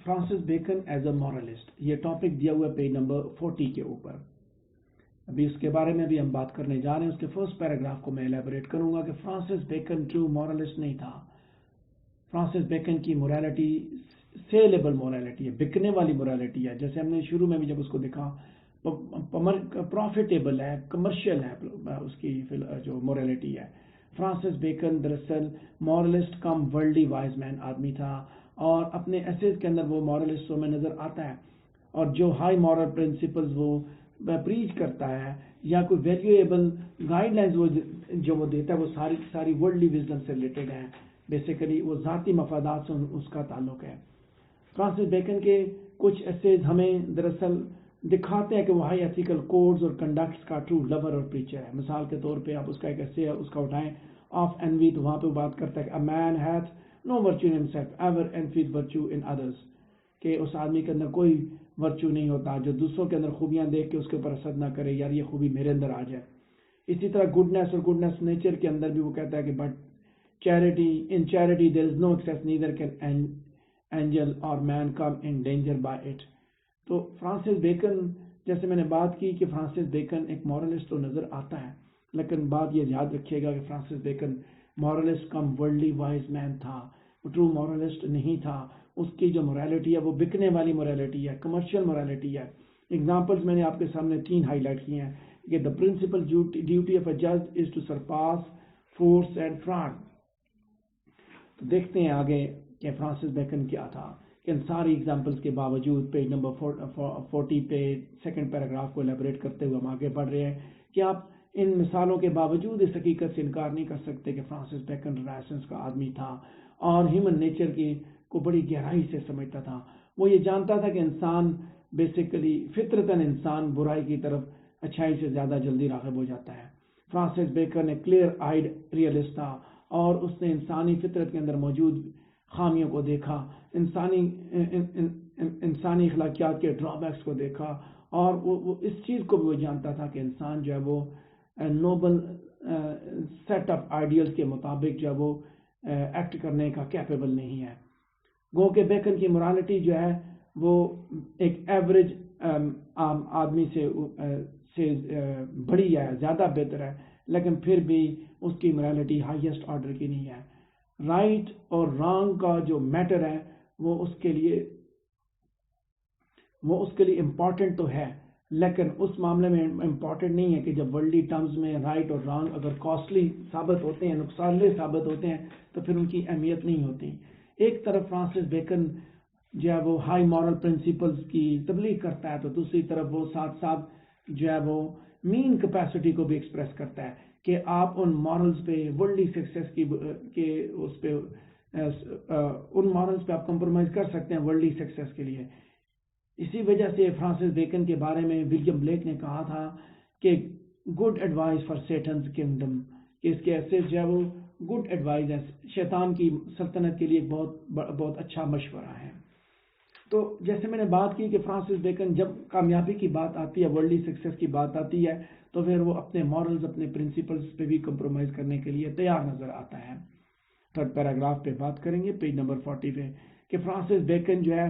Francis Bacon as a مورلسٹ، یہ topic دیا ہوا ہے پیج نمبر 40 کے اوپر. ابھی اس کے بارے میں بھی ہم بات کرنے جا رہے ہیں. اس کے فرسٹ پیراگراف کو میں ایلیبوریٹ کروں گا کہ فرانسس بیکن ٹرو مورلسٹ نہیں تھا. فرانسس بیکن کی مورالٹی سیلیبل مورالٹی ہے، بکنے والی مورالٹی ہے. جیسے ہم نے شروع میں بھی جب اس کو دیکھا، پروفیٹیبل ہے، کمرشل ہے اس کی جو مورالٹی ہے. فرانسس بیکن دراصل مورلسٹ کم ورلڈلی وائز مین آدمی تھا، اور اپنے ایسیز کے اندر وہ مورلسٹوں میں نظر آتا ہے. اور جو ہائی مورل پرنسپلز وہ پریچ کرتا ہے یا کوئی ویلیویبل گائیڈ لائنز وہ دیتا ہے، وہ ساری ورلڈلی وزڈم سے ریلیٹڈ ہیں. بیسیکلی وہ ذاتی مفادات سے اس کا تعلق ہے. فرانسس بیکن کے کچھ ایسیز ہمیں دراصل دکھاتے ہیں کہ وہ ہائی ایتھیکل کوڈز اور کنڈکٹس کا ٹرو لور اور پریچر ہے. مثال کے طور پہ آپ اس کا ایک ایسے اس کا اٹھائیں، آف انوی، تو وہاں پہ بات کرتا ہے کہ a man hath no virtue in himself ever envied virtue in others، کہ اس آدمی کے اندر کوئی ورچو نہیں ہوتا جو دوسروں کے اندر خوبیاں دیکھ کے اس کے اوپر حسد نہ کرے، یار یہ خوبی میرے اندر آ جائے. اسی طرح گڈنس اور گڈنس نیچر کے اندر بھی وہ کہتا ہے کہ but charity there is no excess, neither can angel or man come in danger by it. تو فرانسس بیکن، جیسے میں نے بات کی کہ فرانسس بیکن ایک مورلسٹ تو نظر آتا ہے، لیکن بات یہ یاد رکھیے گا کہ فرانسس بیکن مورلسٹ کم ورلڈلی وائز مین تھا، وہ ٹرو مورلسٹ نہیں تھا. اس کی جو مورالٹی ہے وہ بکنے والی مورالٹی ہے، کمرشل مورالٹی ہے. ایگزامپلز میں نے آپ کے سامنے 3 ہائی لائٹ کیے ہیں کہ دا پرنسپل ڈیوٹی آف اے جج از to surpass force and fraud. تو دیکھتے ہیں آگے کہ فرانسس بیکن کیا تھا. کہ ان ساری ایگزامپلس کے باوجود پیج نمبر 40 پہ سیکنڈ پیراگراف کو ایلیبوریٹ کرتے ہوئے ہم آگے بڑھ رہے ہیں کہ آپ ان مثالوں کے باوجود اس حقیقت سے انکار نہیں کر سکتے کہ فرانسس بیکن رینیسانس کا آدمی تھا اور ہیومن نیچر کو بڑی گہرائی سے سمجھتا تھا. وہ یہ جانتا تھا کہ انسان بیسیکلی فطرتاً انسان برائی کی طرف اچھائی سے زیادہ جلدی راغب ہو جاتا ہے. فرانسس بیکن ایک کلیئر آئیڈ ریئلسٹ تھا، اور اس نے انسانی فطرت کے اندر موجود خامیوں کو دیکھا، انسانی اخلاقیات کے ڈرا بیکس کو دیکھا، اور وہ اس چیز کو بھی وہ جانتا تھا کہ انسان جو ہے وہ نوبل سیٹ آف آئیڈیلز کے مطابق جو ہے وہ ایکٹ کرنے کا کیپیبل نہیں ہے. گو کہ بیکن کی مورالٹی جو ہے وہ ایک ایوریج عام آدمی سے بڑی ہے، زیادہ بہتر ہے، لیکن پھر بھی اس کی مورالٹی ہائیسٹ آرڈر کی نہیں ہے. رائٹ اور رانگ کا جو میٹر ہے وہ اس کے لیے امپورٹنٹ تو ہے، لیکن اس معاملے میں امپورٹنٹ نہیں ہے کہ جب ورلڈلی ٹرمز میں رائٹ اور رانگ اگر کاسٹلی ثابت ہوتے ہیں، نقصان دہ ثابت ہوتے ہیں، تو پھر ان کی اہمیت نہیں ہوتی. ایک طرف فرانسس بیکن جو ہے وہ ہائی مورل پرنسپلز کی تبلیغ کرتا ہے، تو دوسری طرف وہ ساتھ ساتھ جو ہے وہ مین کیپیسٹی کو بھی ایکسپریس کرتا ہے کہ آپ ان مورلز پہ ورلڈلی سکسیس کے اس پہ ان مورلز پہ آپ کمپرومائز کر سکتے ہیں ورلڈلی سکسیس کے لیے. اسی وجہ سے فرانسس بیکن کے بارے میں ولیم بلیک نے کہا تھا کہ گڈ ایڈوائز فار سیٹنز کنگڈم، کہ اس کے ایسے جو ہے وہ گڈ ایڈوائز ہے، شیطان کی سلطنت کے لیے بہت اچھا مشورہ ہے. تو جیسے میں نے بات کی کہ فرانسس بیکن جب کامیابی کی بات آتی ہے، ورلڈلی سکسیس کی بات آتی ہے، تو پھر وہ اپنے مورلز، اپنے پرنسپلز پہ بھی کمپرومائز کرنے کے لیے تیار نظر آتا ہے. تھرڈ پیراگراف پہ بات کریں گے پیج نمبر 40 پہ کہ فرانسس بیکن جو ہے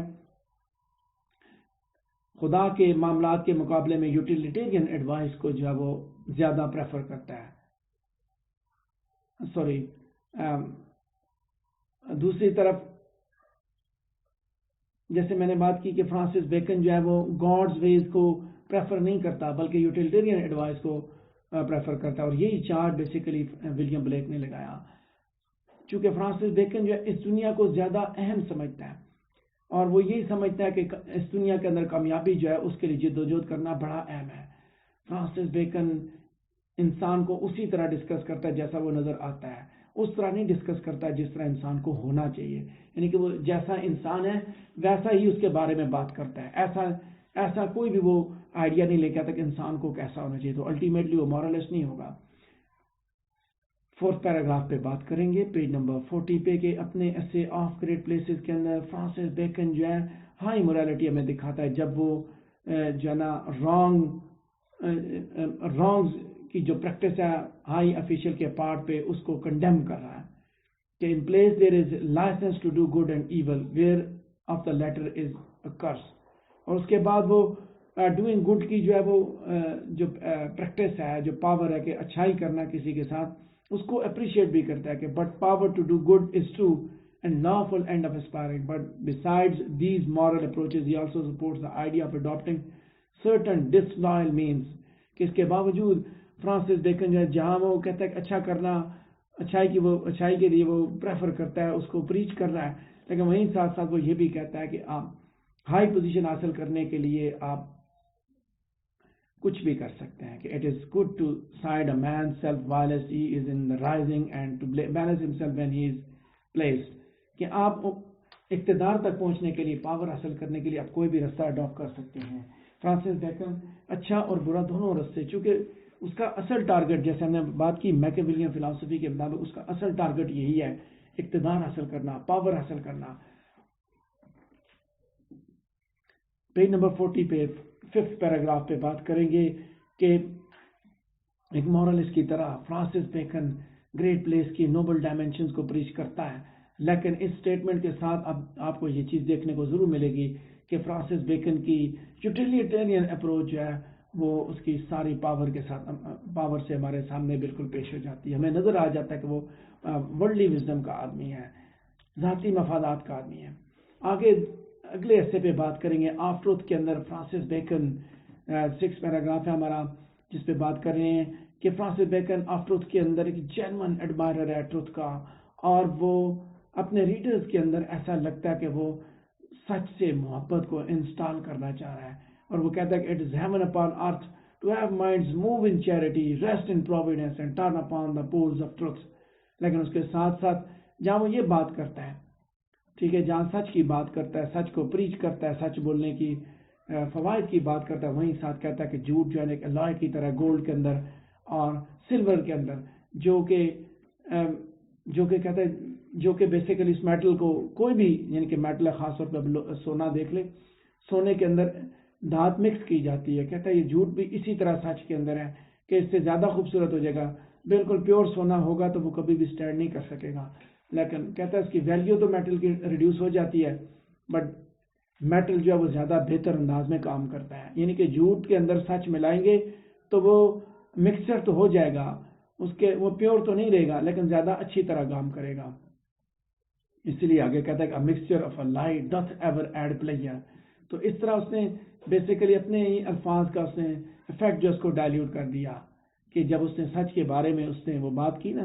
خدا کے معاملات کے مقابلے میں یوٹیلیٹیرین ایڈوائس کو جو ہے وہ زیادہ پریفر کرتا ہے. دوسری طرف جیسے میں نے بات کی کہ فرانسس بیکن جو ہے وہ گاڈز ویز کو پریفر نہیں کرتا بلکہ یوٹیلیٹیرین ایڈوائس کو پریفر کرتا ہے، اور یہی چارٹ بیسیکلی ولیم بلیک نے لگایا. چونکہ فرانسس بیکن جو ہے اس دنیا کو زیادہ اہم سمجھتا ہے، اور وہ یہی سمجھتا ہے کہ اس دنیا کے اندر کامیابی جو ہے اس کے لیے جد و جہد کرنا بڑا اہم ہے. فرانسس بیکن انسان کو اسی طرح ڈسکس کرتا ہے جیسا وہ نظر آتا ہے، اس طرح نہیں ڈسکس کرتا جس طرح انسان کو ہونا چاہیے. یعنی کہ وہ جیسا انسان ہے ویسا ہی اس کے بارے میں بات کرتا ہے. ایسا کوئی بھی وہ آئیڈیا نہیں لے کے آتا کہ انسان کو کیسا ہونا چاہیے، تو الٹیمیٹلی وہ مورلسٹ نہیں ہوگا. فورتھ پیراگراف پہ بات کریں گے پیج نمبر 40 پہ کہ اپنے ایسے آف گریڈ پلیسز کے اندر فرانسس بیکن جو ہے ہائی مورالٹی ہمیں دکھاتا ہے جب وہ جو ہے نا رانگز کی جو پریکٹس ہے ہائی افیشل کے پارٹ پہ اس کو کنڈیم کر رہا ہے کہ in place there is licence to do good and evil where of the latter is a curse. اور اس کے بعد وہ ڈوئنگ گڈ کی جو ہے وہ جو پریکٹس ہے, جو پاور ہے کہ اچھائی کرنا کسی کے ساتھ, اس کو اپریشیٹ بھی کرتا ہے کہ but power to do good is true and lawful end of aspiring. But besides these moral approaches, he also supports the idea of adopting certain disloyal means. کہ اس کے باوجود فرانسس بیکن جو ہے جہاں وہ کہتا ہے کہ اچھا کرنا, اچھائی کے لیے وہ پریفر کرتا ہے, اس کو پریچ کر رہا ہے, لیکن وہیں ساتھ ساتھ وہ یہ بھی کہتا ہے کہ آپ ہائی پوزیشن حاصل کرنے کے لیے آپ کچھ بھی کر سکتے ہیں, کہ it is good to side a man self violence he is in rising and to balance himself when he is placed. کہ آپ اقتدار تک پہنچنے کے لیے, پاور حاصل کرنے کے لیے آپ کوئی بھی رستہ اڈاپٹ کر سکتے ہیں. فرانسس بیکن اچھا اور برا دونوں رستے, چونکہ اس کا اصل ٹارگٹ, جیسے ہم نے بات کی میکیویلین فلسفی کے مطابق, اس کا اصل ٹارگٹ یہی ہے, اقتدار حاصل کرنا, پاور حاصل کرنا. پیج نمبر 40 پہ 5th پیراگراف پہ بات کریں گے کہ ایک مورلسٹ کی طرح فرانسس بیکن گریٹ پلیس کی نوبل ڈائمینشنز کو پریچ کرتا ہے, لیکن اس سٹیٹمنٹ کے ساتھ اب آپ کو یہ چیز دیکھنے کو ضرور ملے گی کہ فرانسس بیکن کی یوٹیلیٹیرین اپروچ جو ہے وہ اس کی ساری پاور کے ساتھ, پاور سے ہمارے سامنے بالکل پیش ہو جاتی ہے. ہمیں نظر آ جاتا ہے کہ وہ ورلڈلی وزڈم کا آدمی ہے, ذاتی مفادات کا آدمی ہے. آگے اگلے حصے پہ بات کریں گے آف ٹروتھ کے اندر. فرانسس بیکن 6 پیراگراف ہے ہمارا, جس پہ بات کر رہے ہیں کہ فرانسس بیکن آف ٹروتھ کے اندر ایک جینوئن ایڈمائرر ہے ٹروتھ کا, اور وہ اپنے ریڈرز کے اندر ایسا لگتا ہے کہ وہ سچ سے محبت کو انسٹال کرنا چاہ رہا ہے, اور وہ کہتا ہے کہ it is heaven upon earth to have minds move in charity rest in providence and turn upon the poles of truth. لیکن اس کے ساتھ ساتھ جہاں وہ یہ بات کرتا ہے, ٹھیک ہے, جہاں سچ کی بات کرتا ہے, سچ کو پریچ کرتا ہے, سچ بولنے کی فوائد کی بات کرتا ہے, وہیں ساتھ کہتا ہے کہ جھوٹ جو ہے ایک الائے کی طرح گولڈ کے اندر اور سلور کے اندر, جو کہ کہتا ہے, جو کہ بیسیکلی اس میٹل کو کوئی بھی, یعنی کہ میٹل ہے خاص طور پہ سونا دیکھ لے, سونے کے اندر دھات مکس کی جاتی ہے. کہتا ہے یہ جھوٹ بھی اسی طرح سچ کے اندر ہے کہ اس سے زیادہ خوبصورت ہو جائے گا, بالکل پیور سونا ہوگا تو وہ کبھی بھی سٹینڈ نہیں کر سکے گا. لیکن کہتا ہے اس کی ویلیو تو میٹل کی ریڈیوس ہو جاتی ہے, بٹ میٹل جو ہے وہ زیادہ بہتر انداز میں کام کرتا ہے. یعنی کہ جھوٹ کے اندر سچ ملائیں گے تو وہ مکسچر تو ہو جائے گا, وہ پیور تو نہیں رہے گا, لیکن زیادہ اچھی طرح کام کرے گا. اس لیے آگے کہتا ہے کہ مکسچر آف اے لائی ڈتھ ایور ایڈ پلیئر. تو اس طرح اس نے بیسیکلی اپنے ہی الفاظ کا اس نے افیکٹ جو اس کو ڈائلیوٹ کر دیا, کہ جب اس نے سچ کے بارے میں اس نے وہ بات کی نا,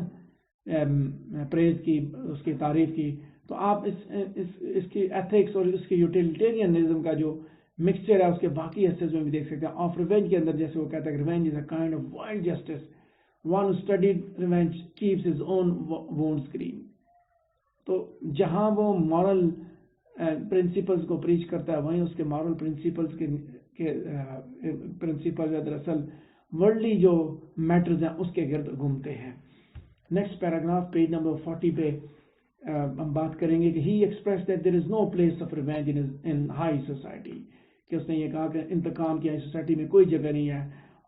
پریز کی, اس کی تعریف کی, تو آپ اس کی ایتھکس اور اس کی یوٹیلیٹیرینزم کا جو مکسچر ہے اس کے باقی حصے میں بھی دیکھ سکتے ہیں. آف ریونج کے اندر جیسے وہ کہتا ہے کہ revenge is a kind of wild justice, one who studied revenge keeps his own wounds clean. تو جہاں وہ مورل پرنسپلز کو پریچ کرتا ہے, وہیں اس کے مورل پرنسپلز کے پرنسپل دراصل ورلڈلی جو میٹرز ہیں اس کے گرد گھومتے ہیں. نیکسٹ پیراگراف پیج نمبر 40 پہ ہم بات کریں گے کہ he express that there is no place of revenge in high society, کہ اس نے یہ کہا کہ انتقام کی ہائی سوسائٹی میں کوئی جگہ نہیں ہے,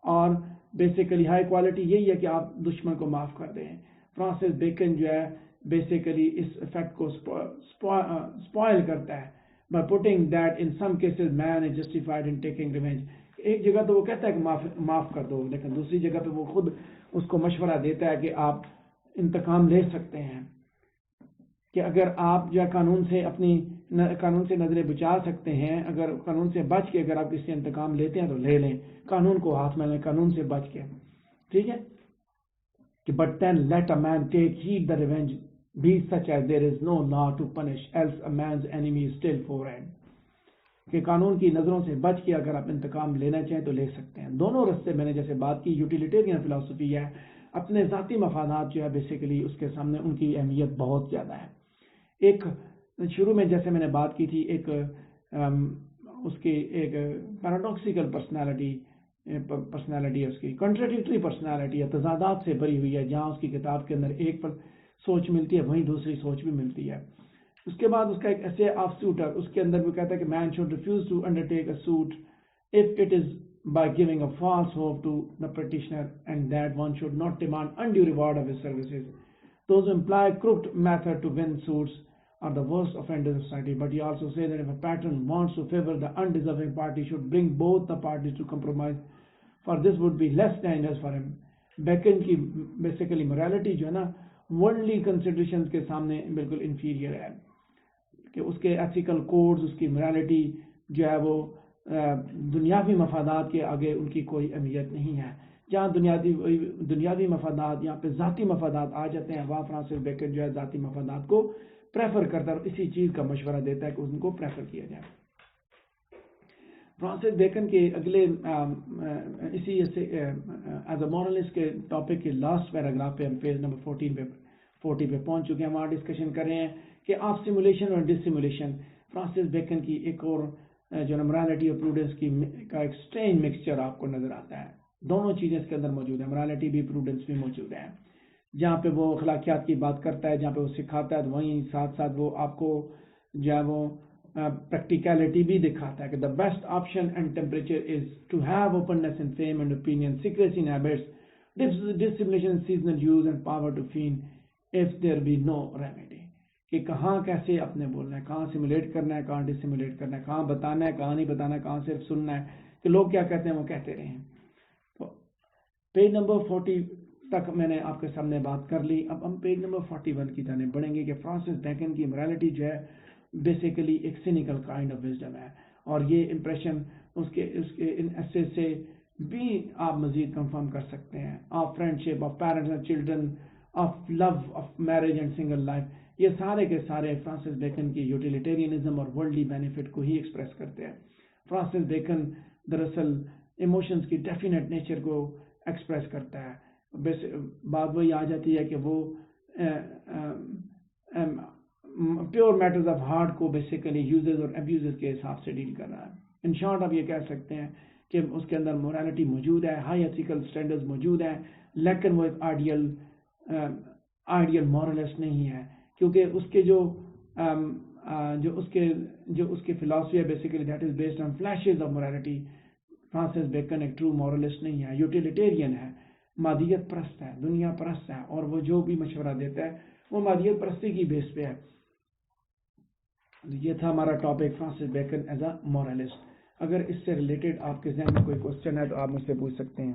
اور بیسیکلی ہائی کوالٹی یہی ہے کہ آپ دشمن کو معاف کر دیں. فرانسس بیکن جو ہے بیسیکلی اس افیکٹ کو سپوائل کرتا ہے by putting that in some cases man is justified in taking revenge. ایک جگہ تو وہ کہتا ہے کہ معاف کر دو, لیکن دوسری جگہ پہ وہ خود اس کو مشورہ دیتا ہے کہ آپ انتقام لے سکتے ہیں, کہ اگر آپ جو ہے قانون سے نظریں بچا سکتے ہیں, اگر قانون سے بچ کے اگر آپ کسی انتقام لیتے ہیں تو لے لیں, قانون کو ہاتھ میں لیں, قانون سے بچ کے, ٹھیک ہے. کہ but then let a man take heed the revenge be such as there is no law to punish, else a man's enemy is still foreign. کہ قانون کی نظروں سے بچ کے اگر آپ انتقام لینا چاہیں تو لے سکتے ہیں. دونوں رستے میں نے جیسے بات کی, یوٹیلیٹیرین فلسفی ہے, اپنے ذاتی مفادات جو ہے بیسیکلی اس کے سامنے ان کی اہمیت بہت زیادہ ہے. ایک شروع میں جیسے میں نے بات کی تھی, ایک اس کی ایک پیراڈاکسیکل پرسنالٹی ہے, اس کی کنٹراڈکٹری پرسنالٹی ہے, تضادات سے بھری ہوئی ہے. جہاں اس کی کتاب کے اندر ایک پر سوچ ملتی ہے وہیں دوسری سوچ بھی ملتی ہے. اس کے بعد اس کا ایک ایسے آف سوٹر, اس کے اندر بھی کہتا ہے کہ man should refuse to undertake a suit if it is by giving a false hope to the practitioner, and that one should not demand undue reward of his services. Those employ crooked method to win suits are the worst offenders of society, but he also says that if a patron wants to favor the undeserving party, should bring both the parties to compromise, for this would be less dangerous for him. Bacon کی basically morality جو ہے نا worldly considerations کے سامنے بالکل inferior ہے, کہ اس کے ethical codes, اس کی morality جو ہے وہ دنیاوی مفادات کے آگے ان کی کوئی اہمیت نہیں ہے. جہاں دنیاوی مفادات یہاں پہ ذاتی مفادات آ جاتے ہیں, وہاں فرانسس بیکن جو ہے ذاتی مفادات کو پریفر کرتا ہے اور اسی چیز کا مشورہ دیتا ہے کہ ان کو پریفر کیا جائے. فرانسس بیکن کے اگلے اسی ایز اے مورلسٹ کے ٹاپک کے لاسٹ پیراگراف پہ ہم پیج نمبر 40 پہ پہنچ چکے ہیں. وہاں ڈسکشن کر رہے ہیں کہ آف سیمولیشن اور ڈس سیمولیشن. فرانسس بیکن کی ایک اور جو morality اور پروڈنس کی کا ایک اسٹرینج مکسچر آپ کو نظر آتا ہے. دونوں چیزیں اس کے اندر موجود ہیں, morality بھی پروڈنس بھی موجود ہے. جہاں پہ وہ اخلاقیات کی بات کرتا ہے, جہاں پہ وہ سکھاتا ہے, وہیں ساتھ ساتھ وہ آپ کو جو ہے وہ پریکٹیکلٹی بھی دکھاتا ہے کہ the best option and temperature is to have openness in fame and opinion, secrecy in habits, dissimulation, seasonal use and power to feign if there be no remedy. کہ کہاں کیسے اپنے بولنا ہے, کہاں سیمولیٹ کرنا ہے, کہاں ڈسیمولیٹ کرنا ہے, کہاں بتانا ہے, کہاں نہیں بتانا ہے, کہاں صرف سننا ہے کہ لوگ کیا کہتے ہیں وہ کہتے رہیں. تو پیج نمبر 40 تک میں نے آپ کے سامنے بات کر لی. اب ہم پیج نمبر 41 کی جانب بڑھیں گے کہ فرانسس بیکن کی morality جو ہے بیسیکلی ایک سینیکل کائنڈ آف وزڈم ہے, اور یہ امپریشن اس کے ان ایسے سے بھی آپ مزید کنفرم کر سکتے ہیں. Of friendship, of parents and children, of love, of marriage and single life, یہ سارے کے سارے فرانسس بیکن کی یوٹیلیٹیرینزم اور ورلڈلی بینیفٹ کو ہی ایکسپریس کرتے ہیں. فرانسس بیکن دراصل ایموشنز کی ڈیفینیٹ نیچر کو ایکسپریس کرتا ہے. بات وہی آ جاتی ہے کہ وہ پیور میٹرز آف ہارٹ کو بیسیکلی یوزز اور ابیوزز کے حساب سے ڈیل کر رہا ہے. ان شارٹ آپ یہ کہہ سکتے ہیں کہ اس کے اندر morality موجود ہے, ہائی ایتھیکل اسٹینڈرڈز موجود ہیں, لیکن وہ ایک آئیڈیل مورلسٹ نہیں ہے, کیونکہ اس کے جو اس کی فلاسفی ہے basically that is based on flashes of morality. Francis Bacon ایک ٹرو مورلسٹ نہیں ہے, یوٹیلیٹیرین ہے, مادیت پرست ہے, دنیا پرست ہے, اور وہ جو بھی مشورہ دیتا ہے وہ مادیت پرستی کی بیس پہ ہے. یہ تھا ہمارا topic Francis Bacon as a moralist. اگر اس سے ریلیٹڈ آپ کے ذہن میں کوئی کوشچن ہے تو آپ مجھ سے پوچھ سکتے ہیں.